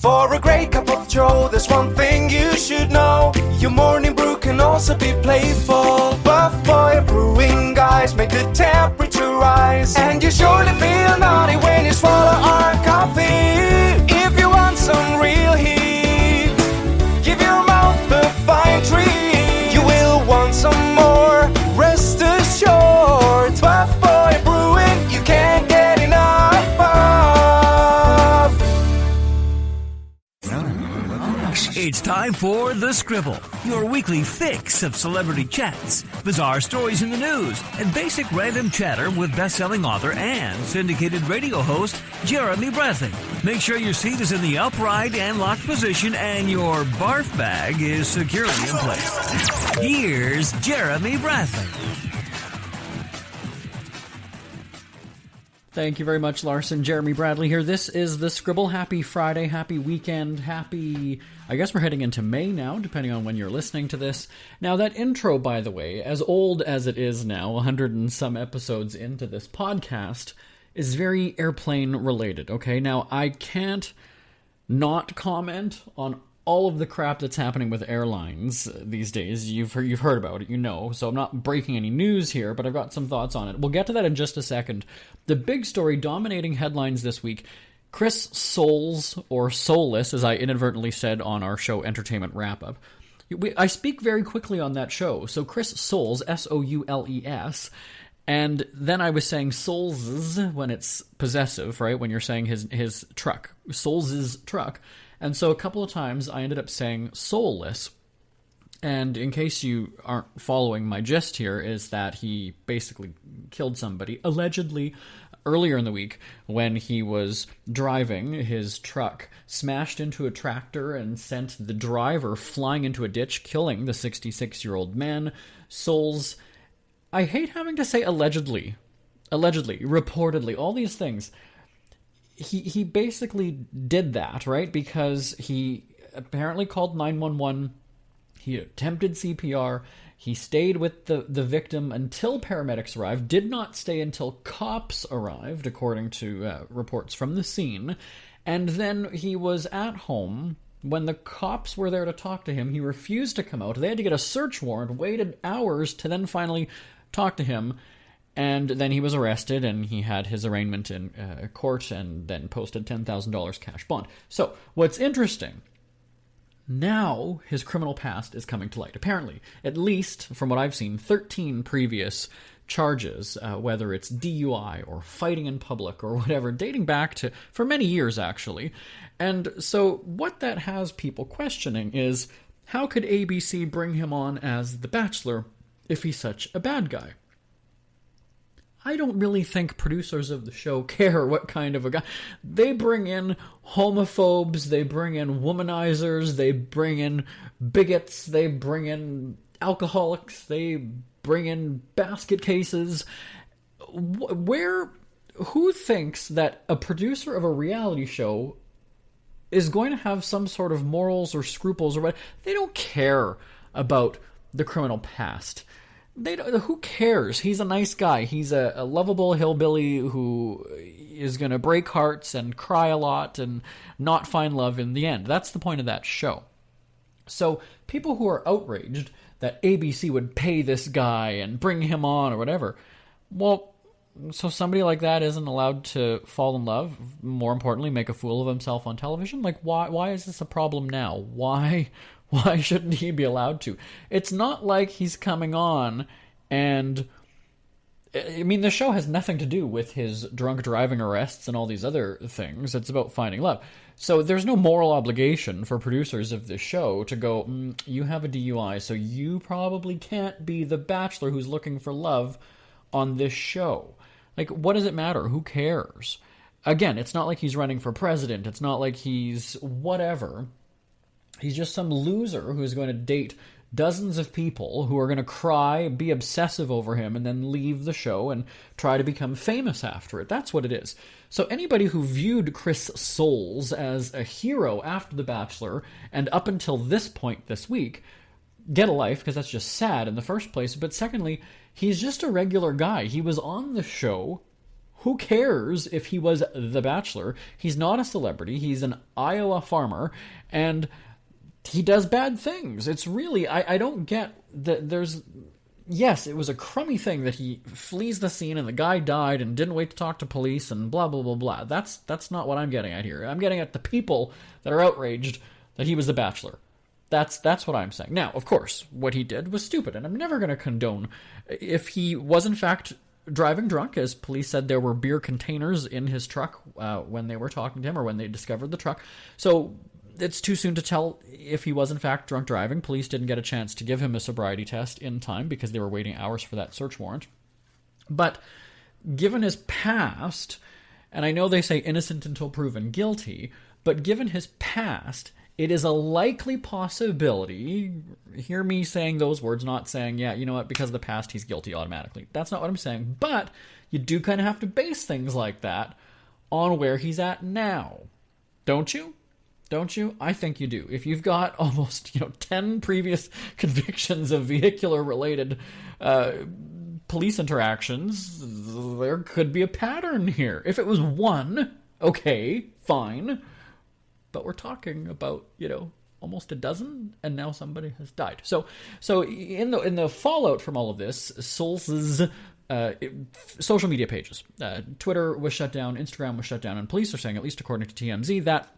For a great cup of joe, there's one thing you should know. Your morning brew can also be playful. Buff Boy Brewing guys make the temperature rise. And you surely feel naughty when you swallow our coffee. If you want some real heat, give your mouth a fine treat. You will want some more, rest assured. Buff Boy Brewing, you can't get enough of. It's time for The Scribble, your weekly fix of celebrity chats, bizarre stories in the news, and basic random chatter with best-selling author and syndicated radio host Jeremy Bradley. Make sure your seat is in the upright and locked position and your barf bag is securely in place. Here's Jeremy Bradley. Thank you very much, Larson. Jeremy Bradley here. This is The Scribble. Happy Friday, happy weekend, happy... I guess we're heading into May now, depending on when you're listening to this. Now, that intro, by the way, as old as it is now, 100 and some episodes into this podcast, is very airplane-related, okay? Now, I can't not comment on all of the crap that's happening with airlines these days. You've heard about it, you know, so I'm not breaking any news here, but I've got some thoughts on it. We'll get to that in just a second. The big story dominating headlines this week, Chris Soules, or Soulless, as I inadvertently said on our show Entertainment Wrap-Up. I speak very quickly on that show, so Chris Soules, S-O-U-L-E-S, and then I was saying Soules when it's possessive, right, when you're saying his truck, Soules' truck. And so a couple of times I ended up saying soulless. And in case you aren't following my gist here, is that he basically killed somebody, allegedly, earlier in the week when he was driving his truck, smashed into a tractor and sent the driver flying into a ditch, killing the 66-year-old man. Soules, I hate having to say allegedly, reportedly, all these things. He basically did that, right? Because he apparently called 911, he attempted CPR, he stayed with the victim until paramedics arrived, did not stay until cops arrived, according to reports from the scene, and then he was at home when the cops were there to talk to him. He refused to come out. They had to get a search warrant, waited hours to then finally talk to him. And then he was arrested, and he had his arraignment in court, and then posted $10,000 cash bond. So, what's interesting, now his criminal past is coming to light. Apparently, at least, from what I've seen, 13 previous charges, whether it's DUI or fighting in public or whatever, dating back to, for many years, actually. And so, what that has people questioning is, how could ABC bring him on as the Bachelor if he's such a bad guy? I don't really think producers of the show care what kind of a guy. They bring in homophobes, they bring in womanizers, they bring in bigots, they bring in alcoholics, they bring in basket cases. Who thinks that a producer of a reality show is going to have some sort of morals or scruples or what? They don't care about the criminal past. Who cares? He's a nice guy. He's a lovable hillbilly who is going to break hearts and cry a lot and not find love in the end. That's the point of that show. So people who are outraged that ABC would pay this guy and bring him on or whatever, well, so somebody like that isn't allowed to fall in love, more importantly, make a fool of himself on television? Like, why is this a problem now? Why shouldn't he be allowed to? It's not like he's coming on and... I mean, the show has nothing to do with his drunk driving arrests and all these other things. It's about finding love. So there's no moral obligation for producers of this show to go, you have a DUI, so you probably can't be the Bachelor who's looking for love on this show. Like, what does it matter? Who cares? Again, it's not like he's running for president. It's not like he's whatever. He's just some loser who's going to date dozens of people who are going to cry, be obsessive over him, and then leave the show and try to become famous after it. That's what it is. So anybody who viewed Chris Soules as a hero after The Bachelor and up until this point this week, get a life, because that's just sad in the first place. But secondly, he's just a regular guy. He was on the show Who cares if he was the Bachelor? He's not a celebrity. He's an Iowa farmer, and he does bad things. It's really, I don't get that there's... Yes, it was a crummy thing that he flees the scene and the guy died and didn't wait to talk to police and blah, blah, blah, blah. That's not what I'm getting at here. I'm getting at the people that are outraged that he was the Bachelor. That's what I'm saying. Now, of course, what he did was stupid, and I'm never going to condone if he was in fact driving drunk. As police said, there were beer containers in his truck when they were talking to him or when they discovered the truck. So it's too soon to tell if he was in fact drunk driving. Police didn't get a chance to give him a sobriety test in time because they were waiting hours for that search warrant. But given his past, and I know they say innocent until proven guilty, but given his past, it is a likely possibility, hear me saying those words, not saying, yeah, you know what, because of the past he's guilty automatically. That's not what I'm saying, but you do kind of have to base things like that on where he's at now. Don't you? Don't you? I think you do. If you've got almost 10 previous convictions of vehicular-related police interactions, there could be a pattern here. If it was one, okay, fine. But we're talking about, almost a dozen, and now somebody has died. So in the fallout from all of this, Solz's social media pages, Twitter was shut down, Instagram was shut down, and police are saying, at least according to TMZ, that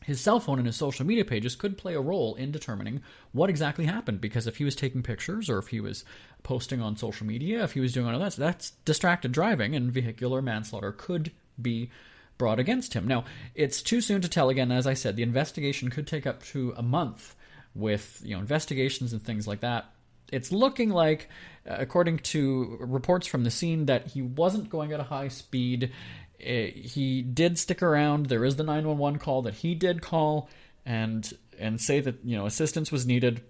his cell phone and his social media pages could play a role in determining what exactly happened, because if he was taking pictures or if he was posting on social media, if he was doing all that, that's distracted driving, and vehicular manslaughter could be brought against him. Now, it's too soon to tell. Again, as I said, the investigation could take up to a month with investigations and things like that. It's looking like, according to reports from the scene, that he wasn't going at a high speed. He did stick around. There is the 911 call that he did call and say that assistance was needed.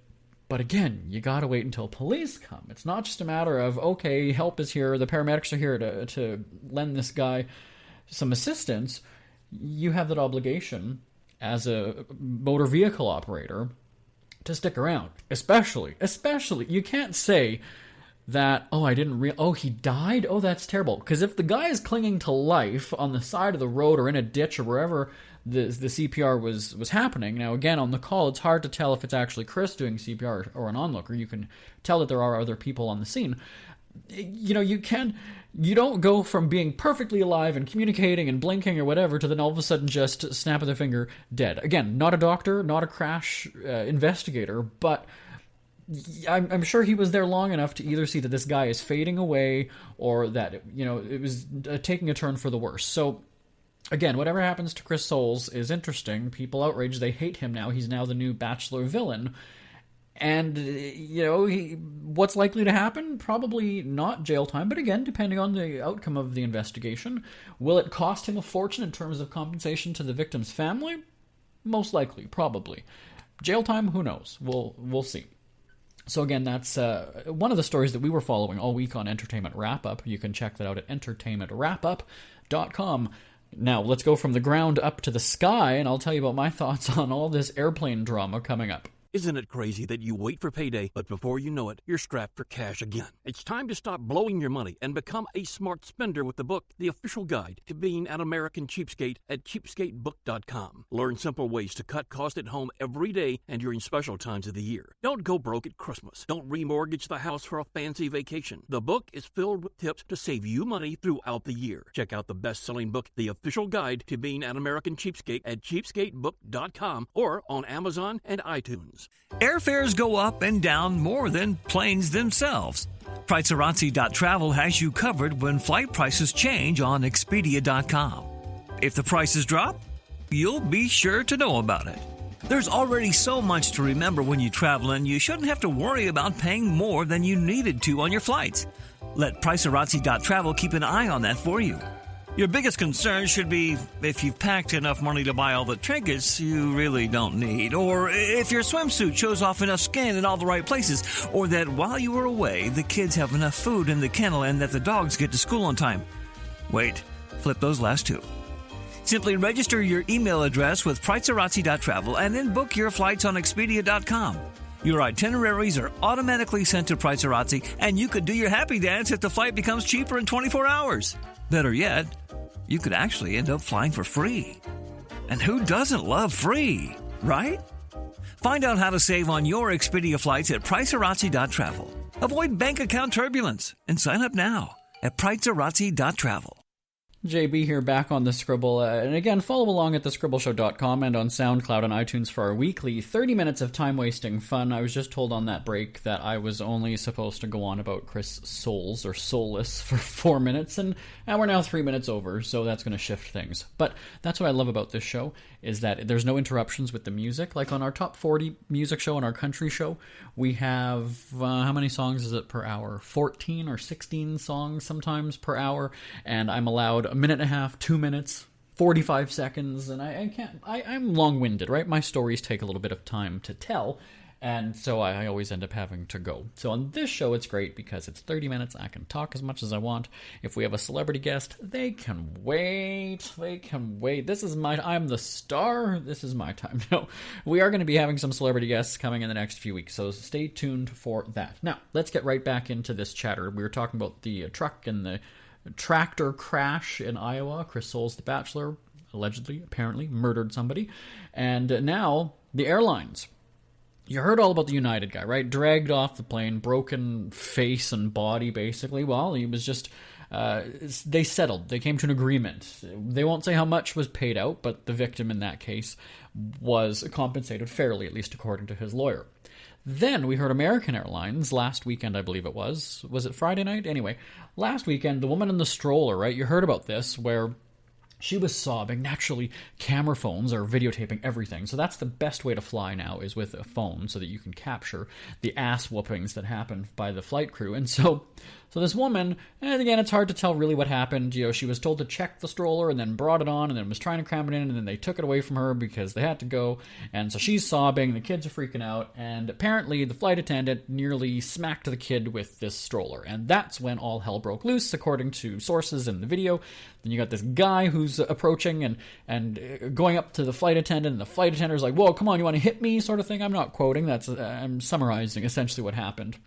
But again, you got to wait until police come. It's not just a matter of, okay, help is here, the paramedics are here to lend this guy some assistance. You have that obligation as a motor vehicle operator to stick around. Especially, you can't say that, he died? Oh, that's terrible. Because if the guy is clinging to life on the side of the road or in a ditch or wherever the CPR was happening, now again, on the call, it's hard to tell if it's actually Chris doing CPR or an onlooker. You can tell that there are other people on the scene. You don't go from being perfectly alive and communicating and blinking or whatever to then all of a sudden just snap of the finger dead. Again, not a doctor, not a crash investigator, but I'm sure he was there long enough to either see that this guy is fading away or that, it was taking a turn for the worse. So, again, whatever happens to Chris Soules is interesting. People outraged. They hate him now. He's now the new Bachelor villain. And, what's likely to happen? Probably not jail time, but again, depending on the outcome of the investigation. Will it cost him a fortune in terms of compensation to the victim's family? Most likely, probably. Jail time, who knows? We'll see. So again, that's one of the stories that we were following all week on Entertainment Wrap-Up. You can check that out at entertainmentwrapup.com. Now, let's go from the ground up to the sky, and I'll tell you about my thoughts on all this airplane drama coming up. Isn't it crazy that you wait for payday, but before you know it, you're strapped for cash again? It's time to stop blowing your money and become a smart spender with the book, The Official Guide to Being an American Cheapskate at cheapskatebook.com. Learn simple ways to cut costs at home every day and during special times of the year. Don't go broke at Christmas. Don't remortgage the house for a fancy vacation. The book is filled with tips to save you money throughout the year. Check out the best-selling book, The Official Guide to Being an American Cheapskate at cheapskatebook.com or on Amazon and iTunes. Airfares go up and down more than planes themselves. Pricearazzi.travel has you covered when flight prices change on Expedia.com. If the prices drop, you'll be sure to know about it. There's already so much to remember when you travel, and you shouldn't have to worry about paying more than you needed to on your flights. Let Pricearazzi.travel keep an eye on that for you. Your biggest concern should be if you've packed enough money to buy all the trinkets you really don't need, or if your swimsuit shows off enough skin in all the right places, or that while you are away, the kids have enough food in the kennel and that the dogs get to school on time. Wait, flip those last two. Simply register your email address with Pricearazzi.travel and then book your flights on Expedia.com. Your itineraries are automatically sent to Pricearazzi, and you could do your happy dance if the flight becomes cheaper in 24 hours. Better yet, you could actually end up flying for free. And who doesn't love free, right? Find out how to save on your Expedia flights at pricearazzi.travel. Avoid bank account turbulence and sign up now at pricearazzi.travel. JB here, back on the Scribble, and again, follow along at thescribbleshow.com and on SoundCloud and iTunes for our weekly 30 minutes of time-wasting fun. I was just told on that break that I was only supposed to go on about Chris Soules, or Soulless, for 4 minutes, and we're now 3 minutes over, so that's going to shift things. But that's what I love about this show, is that there's no interruptions with the music. Like on our Top 40 music show and our country show, we have, how many songs is it per hour? 14 or 16 songs sometimes per hour, and I'm allowed a minute and a half, 2 minutes, 45 seconds, and I'm long-winded, right? My stories take a little bit of time to tell, and so I always end up having to go. So on this show, it's great because it's 30 minutes. I can talk as much as I want. If we have a celebrity guest, they can wait. I'm the star. This is my time. No, we are going to be having some celebrity guests coming in the next few weeks, so stay tuned for that. Now, let's get right back into this chatter. We were talking about the truck and the tractor crash in Iowa. Chris Soules, the Bachelor, apparently murdered somebody. And now, the airlines. You heard all about the United guy, right? Dragged off the plane, broken face and body, basically. Well, he was just... they settled. They came to an agreement. They won't say how much was paid out, but the victim in that case was compensated fairly, at least according to his lawyer. Then we heard American Airlines last weekend, I believe it was. Was it Friday night? Anyway, last weekend, the woman in the stroller, right? You heard about this, where she was sobbing. Naturally, camera phones are videotaping everything, so that's the best way to fly now, is with a phone, so that you can capture the ass whoopings that happen by the flight crew. And so this woman, and again, it's hard to tell really what happened. You know, she was told to check the stroller and then brought it on and then was trying to cram it in, and then they took it away from her because they had to go. And so she's sobbing, the kids are freaking out, and apparently the flight attendant nearly smacked the kid with this stroller. And that's when all hell broke loose, according to sources in the video. Then you got this guy who's approaching and going up to the flight attendant, and the flight attendant's like, "Whoa, come on, you want to hit me?" sort of thing. I'm not quoting, I'm summarizing essentially what happened.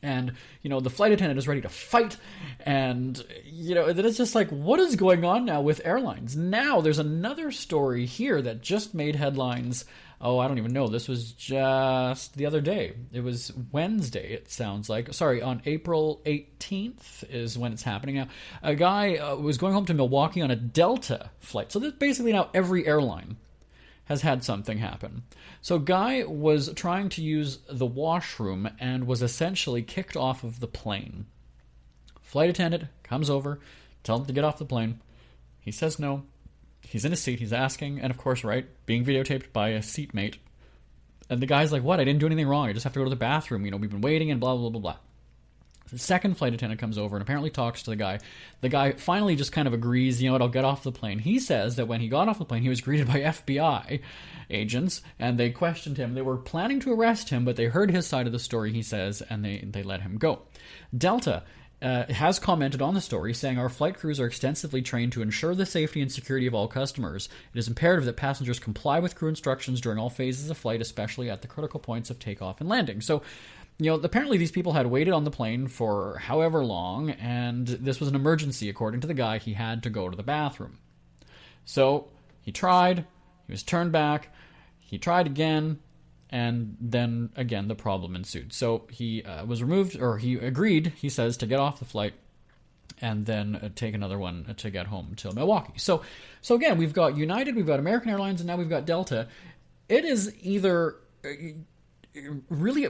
And, you know, the flight attendant is ready to fight, and, you know, it's just like, what is going on now with airlines? Now, there's another story here that just made headlines. Oh, I don't even know. This was just the other day. It was Wednesday, it sounds like. Sorry, on April 18th is when it's happening. Now, a guy was going home to Milwaukee on a Delta flight. So this basically now every airline has had something happen. So guy was trying to use the washroom and was essentially kicked off of the plane. Flight attendant comes over, tells him to get off the plane. He says no. He's in his seat, he's asking, and of course, right, being videotaped by a seatmate. And the guy's like, "What? I didn't do anything wrong. I just have to go to the bathroom. You know, we've been waiting and blah, blah, blah, blah." The second flight attendant comes over and apparently talks to the guy. The guy finally just kind of agrees, you know what, I'll get off the plane. He says that when he got off the plane, he was greeted by FBI agents, and they questioned him. They were planning to arrest him, but they heard his side of the story, he says, and they let him go. Delta has commented on the story, saying, "Our flight crews are extensively trained to ensure the safety and security of all customers. It is imperative that passengers comply with crew instructions during all phases of flight, especially at the critical points of takeoff and landing." So, you know, apparently these people had waited on the plane for however long, and this was an emergency, according to the guy. He had to go to the bathroom. So he tried, he was turned back, he tried again, and then again the problem ensued. So he was removed, or he agreed, he says, to get off the flight and then take another one to get home to Milwaukee. So again, we've got United, we've got American Airlines, and now we've got Delta. It is either really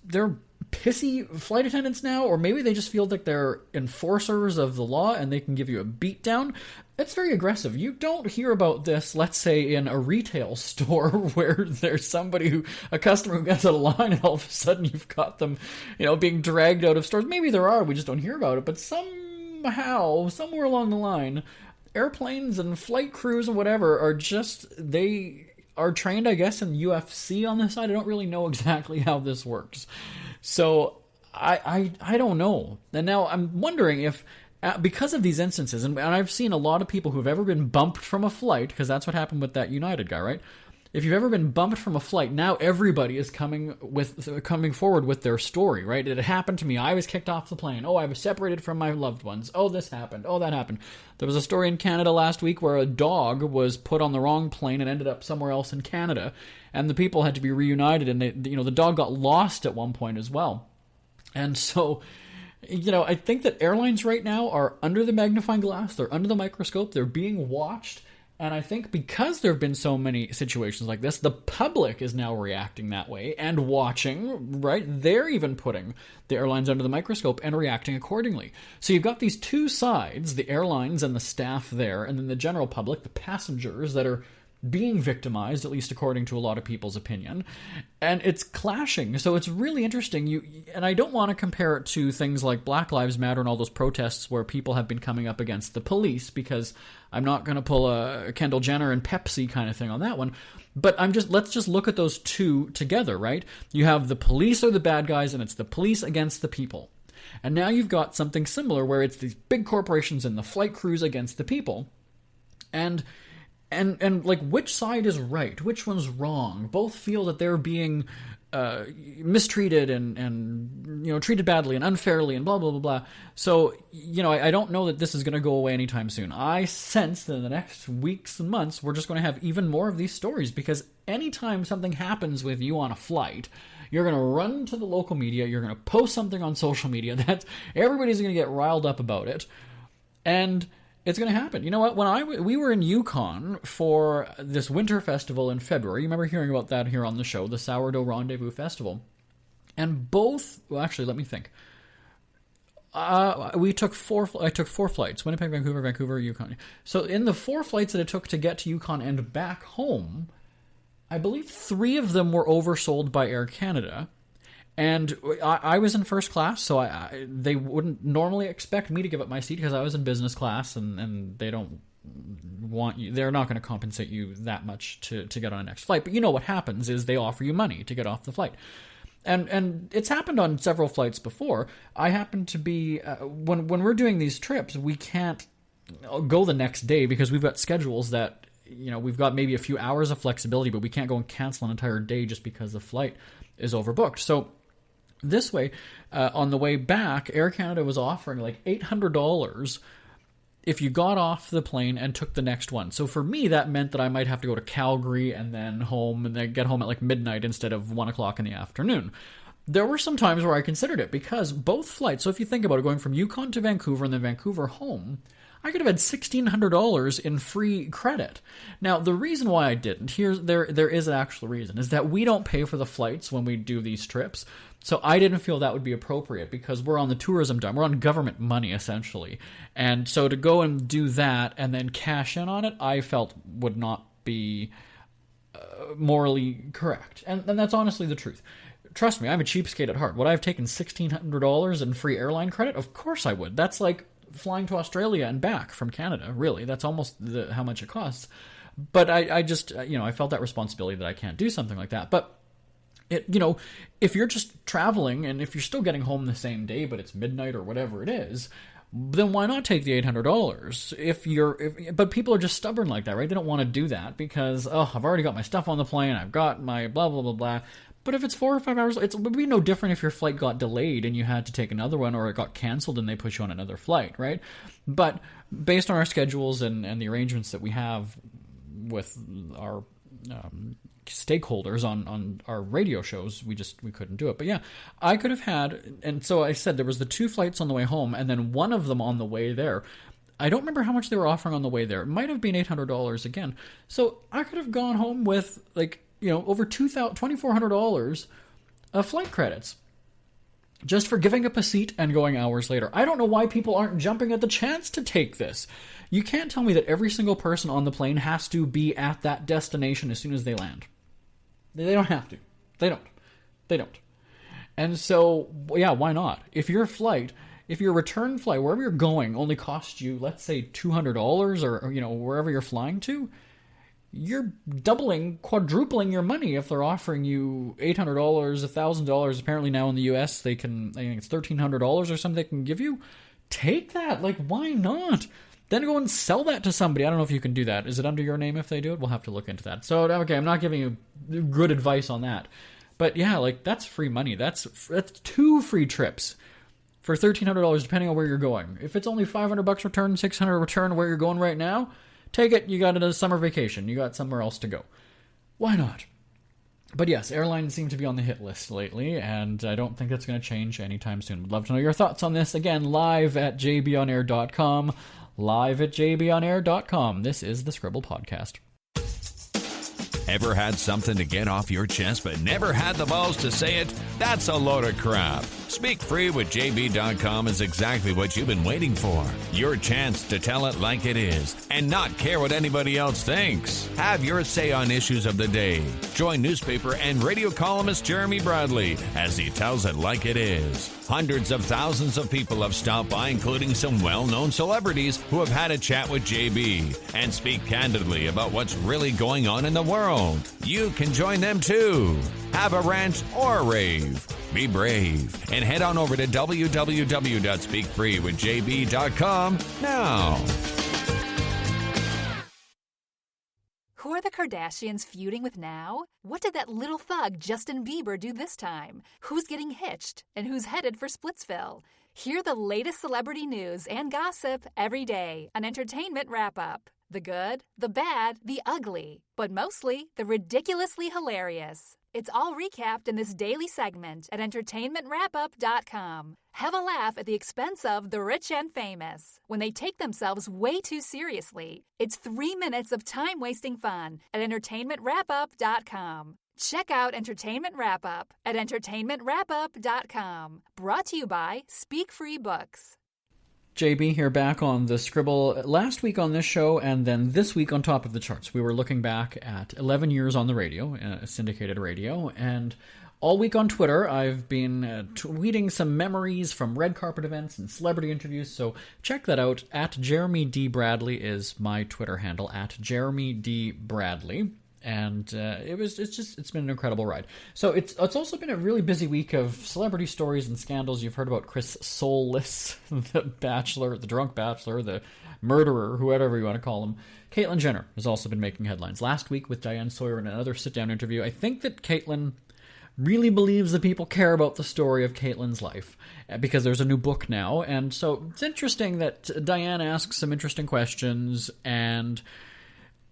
they're pissy flight attendants now, or maybe they just feel like they're enforcers of the law and they can give you a beat down. It's very aggressive. You don't hear about this, let's say, in a retail store where there's a customer who gets out of line and all of a sudden you've got them, you know, being dragged out of stores. Maybe there are, we just don't hear about it, but somehow, somewhere along the line, airplanes and flight crews and whatever they are trained, I guess, in UFC on this side. I don't really know exactly how this works. So I don't know. And now I'm wondering if, because of these instances, and I've seen a lot of people who've ever been bumped from a flight, because that's what happened with that United guy, right? if you've ever been bumped from a flight, now everybody is coming forward with their story, right? It happened to me. I was kicked off the plane. Oh, I was separated from my loved ones. Oh, this happened. Oh, that happened. There was a story in Canada last week where a dog was put on the wrong plane and ended up somewhere else in Canada, and the people had to be reunited, and the dog got lost at one point as well. And so, I think that airlines right now are under the magnifying glass. They're under the microscope. They're being watched. And I think because there have been so many situations like this, the public is now reacting that way and watching, right? They're even putting the airlines under the microscope and reacting accordingly. So you've got these two sides, the airlines and the staff there, and then the general public, the passengers that are being victimized, at least according to a lot of people's opinion, and it's clashing. So it's really interesting. And I don't want to compare it to things like Black Lives Matter and all those protests where people have been coming up against the police, because I'm not going to pull a Kendall Jenner and Pepsi kind of thing on that one. But let's just look at those two together, right? You have the police are the bad guys, and it's the police against the people. And now you've got something similar where it's these big corporations and the flight crews against the people. And like, which side is right? Which one's wrong? Both feel that they're being mistreated and treated badly and unfairly and blah, blah, blah, blah. So, I don't know that this is going to go away anytime soon. I sense that in the next weeks and months, we're just going to have even more of these stories, because anytime something happens with you on a flight, you're going to run to the local media, you're going to post something on social media, that everybody's going to get riled up about it. And it's going to happen. You know what? When we were in Yukon for this winter festival in February, you remember hearing about that here on the show, the Sourdough Rendezvous Festival. And actually, let me think. I took four flights: Winnipeg, Vancouver, Yukon. So in the 4 flights that it took to get to Yukon and back home, I believe 3 of them were oversold by Air Canada. And I was in first class, so they wouldn't normally expect me to give up my seat because I was in business class, and they don't want you. They're not going to compensate you that much to get on a next flight. But what happens is they offer you money to get off the flight. And it's happened on several flights before. I happen to be when we're doing these trips, we can't go the next day because we've got schedules that we've got maybe a few hours of flexibility, but we can't go and cancel an entire day just because the flight is overbooked. So this way, on the way back, Air Canada was offering like $800 if you got off the plane and took the next one. So for me, that meant that I might have to go to Calgary and then home, and then get home at like midnight instead of 1 o'clock in the afternoon. There were some times where I considered it, because both flights, so if you think about it, going from Yukon to Vancouver and then Vancouver home, I could have had $1,600 in free credit. Now, the reason why I didn't, there is an actual reason, is that we don't pay for the flights when we do these trips. So I didn't feel that would be appropriate, because we're on the tourism dime. We're on government money, essentially. And so to go and do that and then cash in on it, I felt would not be morally correct. And that's honestly the truth. Trust me, I'm a cheapskate at heart. Would I have taken $1,600 in free airline credit? Of course I would. That's like flying to Australia and back from Canada, really. That's almost how much it costs. But I just, I felt that responsibility that I can't do something like that. But if you're just traveling and if you're still getting home the same day, but it's midnight or whatever it is, then why not take the $800? But people are just stubborn like that, right? They don't want to do that because, I've already got my stuff on the plane, I've got my blah, blah, blah, blah. But if it's 4 or 5 hours, it would be no different if your flight got delayed and you had to take another one, or it got canceled and they put you on another flight, right? But based on our schedules and the arrangements that we have with our stakeholders on our radio shows, we couldn't do it. But yeah, I could have had, and so I said there was the 2 flights on the way home and then one of them on the way there. I don't remember how much they were offering on the way there. It might have been $800 again. So I could have gone home with over $2,400 of flight credits just for giving up a seat and going hours later. I don't know why people aren't jumping at the chance to take this. You can't tell me that every single person on the plane has to be at that destination as soon as they land. They don't have to. They don't. And so, yeah, why not? If your return flight, wherever you're going, only costs you, let's say, $200 or wherever you're flying to, you're doubling, quadrupling your money if they're offering you $800, $1,000. Apparently now in the U.S. I think it's $1,300 or something they can give you. Take that. Like, why not? then go and sell that to somebody. I don't know if you can do that. Is it under your name if they do it? We'll have to look into that. So, okay, I'm not giving you good advice on that. But yeah, like, that's free money. That's 2 free trips for $1,300, depending on where you're going. If it's only $500 return, $600 return where you're going right now, take it. You got a summer vacation. You got somewhere else to go. Why not? But yes, airlines seem to be on the hit list lately, and I don't think that's going to change anytime soon. Would love to know your thoughts on this. Again, live at jbonair.com. Live at jbonair.com. This is the Scribble Podcast. Ever had something to get off your chest but never had the balls to say it? That's a load of crap. Speak Free with JB.com is exactly what you've been waiting for. Your chance to tell it like it is and not care what anybody else thinks. Have your say on issues of the day. Join newspaper and radio columnist Jeremy Bradley as he tells it like it is. Hundreds of thousands of people have stopped by, including some well-known celebrities who have had a chat with JB and speak candidly about what's really going on in the world. You can join them too. Have a rant or a rave. Be brave and head on over to www.speakfreewithjb.com now. Who are the Kardashians feuding with now? What did that little thug Justin Bieber do this time? Who's getting hitched? And who's headed for Splitsville? Hear the latest celebrity news and gossip every day on Entertainment Wrap-Up. The good, the bad, the ugly, but mostly the ridiculously hilarious. It's all recapped in this daily segment at entertainmentwrapup.com. Have a laugh at the expense of the rich and famous when they take themselves way too seriously. It's 3 minutes of time-wasting fun at entertainmentwrapup.com. Check out Entertainment Wrap-Up at entertainmentwrapup.com. Brought to you by Speak Free Books. JB here, back on the Scribble. Last week on this show, and then this week on Top of the Charts, we were looking back at 11 years on the radio, syndicated radio, and all week on Twitter, I've been tweeting some memories from red carpet events and celebrity interviews, so check that out. At Jeremy D. Bradley is my Twitter handle, at Jeremy D. Bradley. And it's been an incredible ride. So it's also been a really busy week of celebrity stories and scandals. You've heard about Chris Soulless, the Bachelor, the drunk Bachelor, the murderer, whoever you want to call him. Caitlyn Jenner has also been making headlines. Last week with Diane Sawyer in another sit-down interview, I think that Caitlyn really believes that people care about the story of Caitlyn's life because there's a new book now. And so it's interesting that Diane asks some interesting questions, and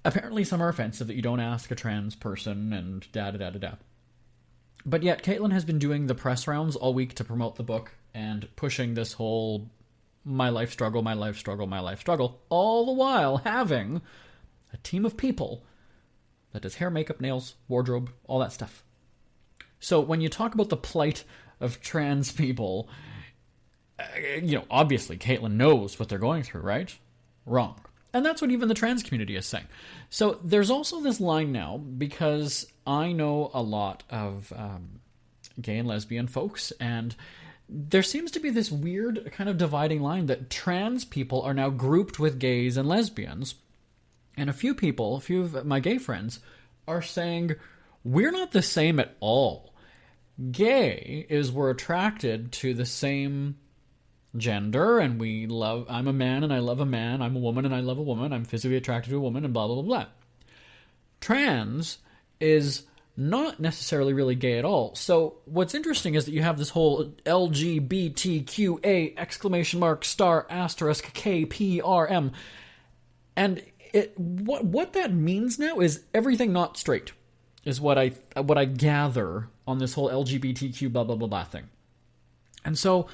apparently some are offensive, that you don't ask a trans person and da-da-da-da-da. But yet, Caitlyn has been doing the press rounds all week to promote the book and pushing this whole my life struggle, my life struggle, my life struggle, all the while having a team of people that does hair, makeup, nails, wardrobe, all that stuff. So when you talk about the plight of trans people, obviously Caitlyn knows what they're going through, right? Wrong. And that's what even the trans community is saying. So there's also this line now, because I know a lot of gay and lesbian folks, and there seems to be this weird kind of dividing line that trans people are now grouped with gays and lesbians. And a few of my gay friends are saying, we're not the same at all. Gay is we're attracted to the same gender, and I'm a man and I love a man, I'm a woman and I love a woman, I'm physically attracted to a woman, and blah, blah, blah, blah. Trans is not necessarily really gay at all. So what's interesting is that you have this whole LGBTQA !*KPRM, and what that means now is everything not straight, is what I gather on this whole LGBTQ blah, blah, blah, blah thing. And so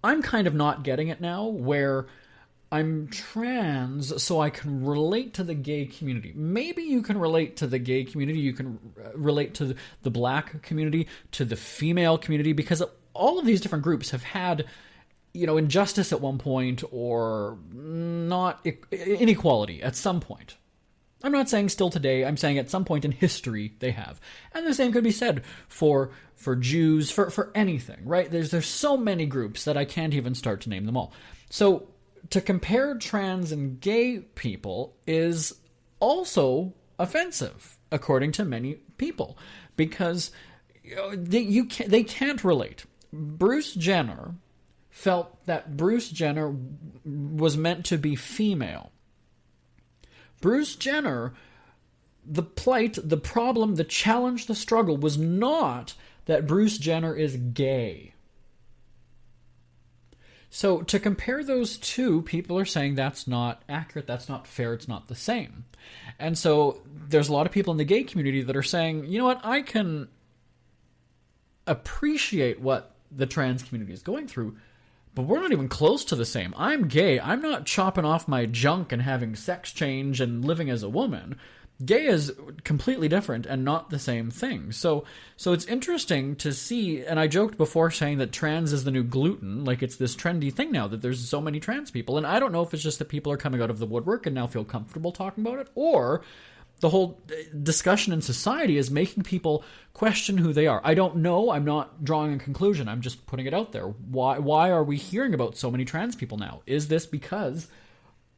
I'm kind of not getting it now, where I'm trans so I can relate to the gay community. Maybe you can relate to the gay community, you can relate to the black community, to the female community, because all of these different groups have had, injustice at one point, or not inequality at some point. I'm not saying still today, I'm saying at some point in history they have. And the same could be said for Jews, for anything, right? There's so many groups that I can't even start to name them all. So to compare trans and gay people is also offensive, according to many people, because they can't relate. Bruce Jenner felt that Bruce Jenner was meant to be female. Bruce Jenner, the plight, the problem, the challenge, the struggle was not that Bruce Jenner is gay. So to compare those two, people are saying that's not accurate, that's not fair, it's not the same. And so there's a lot of people in the gay community that are saying, you know what, I can appreciate what the trans community is going through, but we're not even close to the same. I'm gay. I'm not chopping off my junk and having sex change and living as a woman. Gay is completely different and not the same thing. So it's interesting to see, and I joked before saying that trans is the new gluten, like it's this trendy thing now that there's so many trans people, and I don't know if it's just that people are coming out of the woodwork and now feel comfortable talking about it, or the whole discussion in society is making people question who they are. I don't know. I'm not drawing a conclusion. I'm just putting it out there. Why are we hearing about so many trans people now? Is this because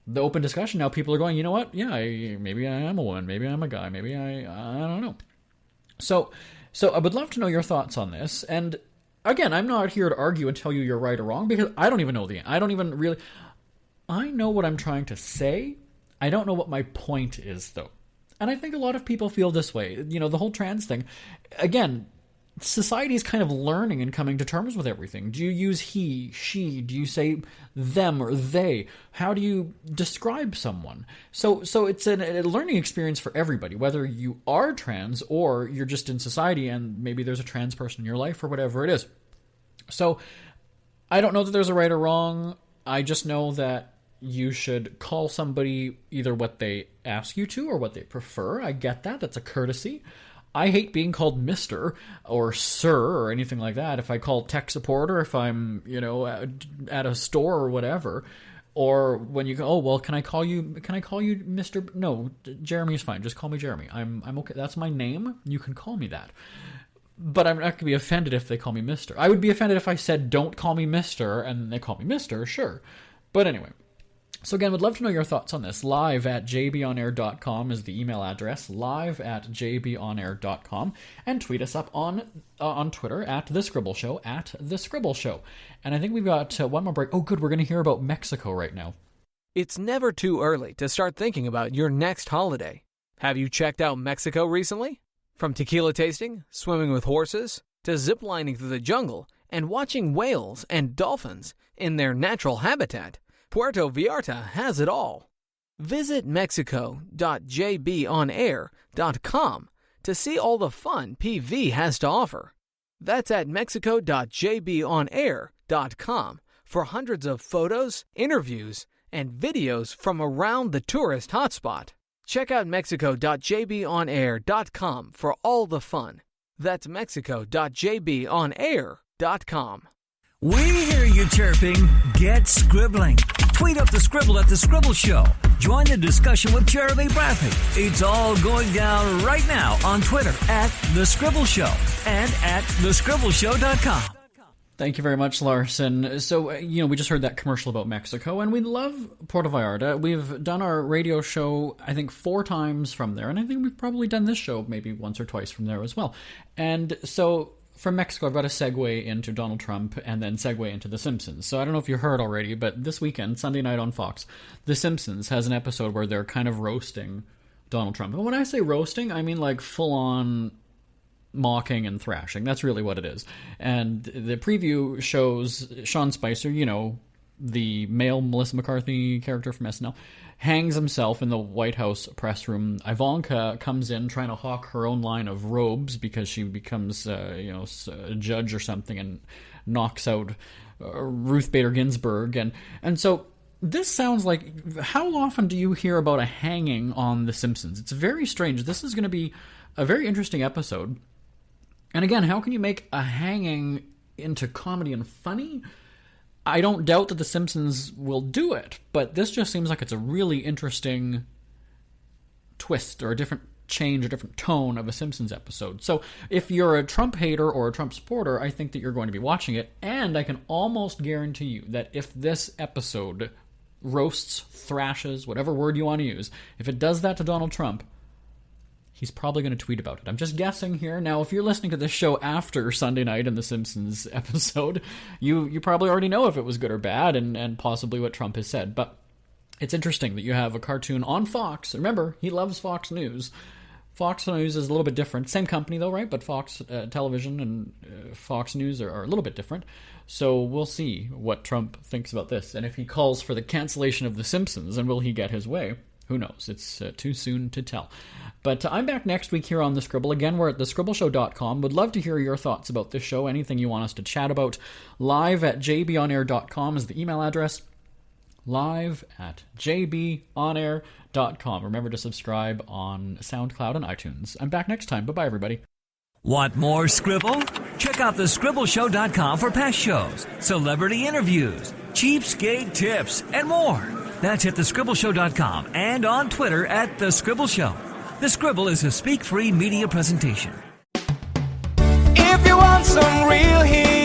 the open discussion now, people are going, you know what? Yeah, maybe I am a woman. Maybe I'm a guy. Maybe I don't know. So I would love to know your thoughts on this. And again, I'm not here to argue and tell you you're right or wrong, because I don't even know I know what I'm trying to say. I don't know what my point is, though. And I think a lot of people feel this way. You know, the whole trans thing. Again, society is kind of learning and coming to terms with everything. Do you use he, she? Do you say them or they? How do you describe someone? So it's a learning experience for everybody, whether you are trans or you're just in society and maybe there's a trans person in your life or whatever it is. So I don't know that there's a right or wrong. I just know that you should call somebody either what they ask you to or what they prefer. I get that. That's a courtesy. I hate being called Mr. or Sir or anything like that. If I call tech support or if I'm, at a store or whatever, or when you go, oh, well, can I call you Mr.? No, Jeremy's fine. Just call me Jeremy. I'm okay. That's my name. You can call me that. But I'm not going to be offended if they call me Mr. I would be offended if I said, don't call me Mr. and they call me Mr. Sure. But anyway. So again, would love to know your thoughts on this. live@jbonair.com is the email address, live@jbonair.com, and tweet us up on Twitter @The Scribble Show, @The Scribble Show. And I think we've got one more break. Oh, good, we're going to hear about Mexico right now. It's never too early to start thinking about your next holiday. Have you checked out Mexico recently? From tequila tasting, swimming with horses, to ziplining through the jungle and watching whales and dolphins in their natural habitat, Puerto Vallarta has it all. Visit mexico.jbonair.com to see all the fun PV has to offer. That's at mexico.jbonair.com for hundreds of photos, interviews, and videos from around the tourist hotspot. Check out mexico.jbonair.com for all the fun. That's mexico.jbonair.com. We hear you chirping. Get scribbling. Tweet up the Scribble at The Scribble Show. Join the discussion with Jeremy Bradley. It's all going down right now on Twitter @The Scribble Show and @thescribbleshow.com. Thank you very much, Larson. So, we just heard that commercial about Mexico, and we love Puerto Vallarta. We've done our radio show, I think, 4 times from there, and I think we've probably done this show maybe once or twice from there as well. And so from Mexico, I've got a segue into Donald Trump and then segue into The Simpsons. So I don't know if you heard already, but this weekend, Sunday night on Fox, The Simpsons has an episode where they're kind of roasting Donald Trump. And when I say roasting, I mean like full-on mocking and thrashing. That's really what it is. And the preview shows Sean Spicer, the male Melissa McCarthy character from SNL, hangs himself in the White House press room. Ivanka comes in trying to hawk her own line of robes because she becomes, a judge or something and knocks out Ruth Bader Ginsburg. And so this sounds like, how often do you hear about a hanging on The Simpsons? It's very strange. This is going to be a very interesting episode. And again, how can you make a hanging into comedy and funny? I don't doubt that The Simpsons will do it, but this just seems like it's a really interesting twist or a different change, a different tone of a Simpsons episode. So if you're a Trump hater or a Trump supporter, I think that you're going to be watching it, and I can almost guarantee you that if this episode roasts, thrashes, whatever word you want to use, if it does that to Donald Trump, he's probably going to tweet about it. I'm just guessing here. Now, if you're listening to this show after Sunday night in the Simpsons episode, you probably already know if it was good or bad and possibly what Trump has said. But it's interesting that you have a cartoon on Fox. Remember, he loves Fox News. Fox News is a little bit different. Same company, though, right? But Fox Television and Fox News are a little bit different. So we'll see what Trump thinks about this. And if he calls for the cancellation of The Simpsons, and will he get his way? Who knows? It's too soon to tell. But I'm back next week here on The Scribble. Again, we're at thescribbleshow.com. Would love to hear your thoughts about this show, anything you want us to chat about. Live at jbonair.com is the email address. Live at jbonair.com. Remember to subscribe on SoundCloud and iTunes. I'm back next time. Bye-bye, everybody. Want more Scribble? Check out thescribbleshow.com for past shows, celebrity interviews, cheapskate tips, and more. That's at thescribbleshow.com and on Twitter at The Scribble Show. The Scribble is a speak-free media presentation. If you want some real heat,